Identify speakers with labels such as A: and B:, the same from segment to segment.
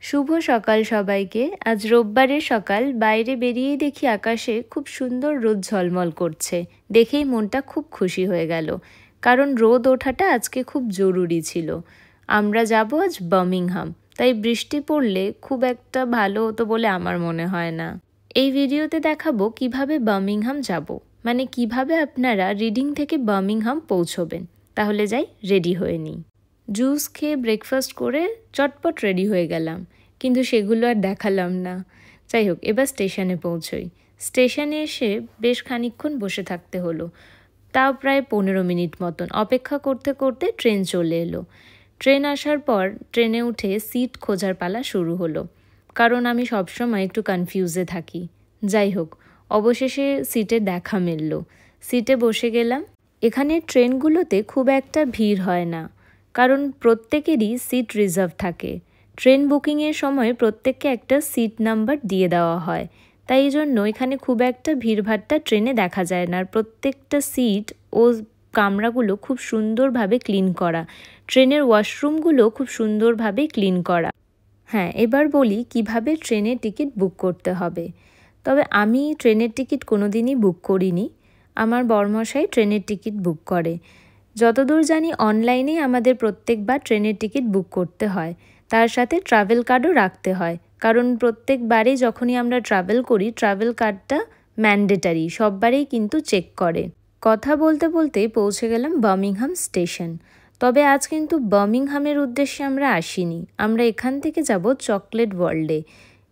A: শুভ সকাল সবাইকে। আজ রোববারের সকাল, বাইরে বেরিয়েই দেখি আকাশে খুব সুন্দর রোদ ঝলমল করছে। দেখেই মনটা খুব খুশি হয়ে গেল, কারণ রোদ ওঠাটা আজকে খুব জরুরি ছিল। আমরা যাব আজ বার্মিংহাম, তাই বৃষ্টি পড়লে খুব একটা ভালো হতো বলে আমার মনে হয় না। এই ভিডিওতে দেখাবো কিভাবে বার্মিংহাম যাব, মানে কিভাবে আপনারা রিডিং থেকে বার্মিংহাম পৌঁছবেন। তাহলে যাই, রেডি হয়ে নিই। জুস খেয়ে ব্রেকফাস্ট করে চটপট রেডি হয়ে গেলাম, কিন্তু সেগুলো আর দেখালাম না। যাই হোক, এবার স্টেশনে পৌঁছই। স্টেশনে এসে বেশ খানিকক্ষণ বসে থাকতে হলো, তাও প্রায় 15 মিনিট মতন। অপেক্ষা করতে করতে ট্রেন চলে এলো। ট্রেন আসার পর ট্রেনে উঠে সিট খোঁজার পালা শুরু হলো, কারণ আমি সবসময় একটু কনফিউজে থাকি। যাই হোক, অবশেষে সিটের দেখা মিলল। সিটে বসে গেলাম। এখানে ট্রেনগুলোতে খুব একটা ভিড় হয় না, কারণ প্রত্যেকেরই সিট রিজার্ভ থাকে। ট্রেন বুকিংয়ের সময় প্রত্যেককে একটা সিট নাম্বার দিয়ে দেওয়া হয়, তাই এই জন্য এখানে খুব একটা ভিড়ভাট্টা ট্রেনে দেখা যায় না। আর প্রত্যেকটা সিট ও কামরাগুলো খুব সুন্দরভাবে ক্লিন করা। ট্রেনের ওয়াশরুমগুলো খুব সুন্দরভাবে ক্লিন করা। হ্যাঁ, এবার বলি কিভাবে ট্রেনের টিকিট বুক করতে হবে। তবে আমি ট্রেনের টিকিট কোনোদিনই বুক করিনি, আমার বরমশাই ট্রেনের টিকিট বুক করে। যতদূর জানি অনলাইনেই আমাদের প্রত্যেকবার ট্রেনের টিকিট বুক করতে হয়, তার সাথে ট্রাভেল কার্ডও রাখতে হয়, কারণ প্রত্যেকবারেই যখনই আমরা ট্রাভেল করি ট্রাভেল কার্ডটা ম্যান্ডেটারি, সববারেই কিন্তু চেক করে। কথা বলতে বলতেই পৌঁছে গেলাম বার্মিংহাম স্টেশন। তবে আজ কিন্তু বার্মিংহামের উদ্দেশ্যে আমরা আসিনি, আমরা এখান থেকে যাব চকলেট ওয়ার্ল্ডে।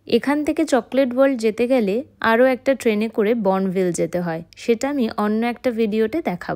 A: এখান থেকে চকলেট ওয়ার্ল্ড যেতে গেলে আরও একটা ট্রেনে করে বনভিল যেতে হয়, সেটা আমি অন্য একটা ভিডিওতে দেখাবো।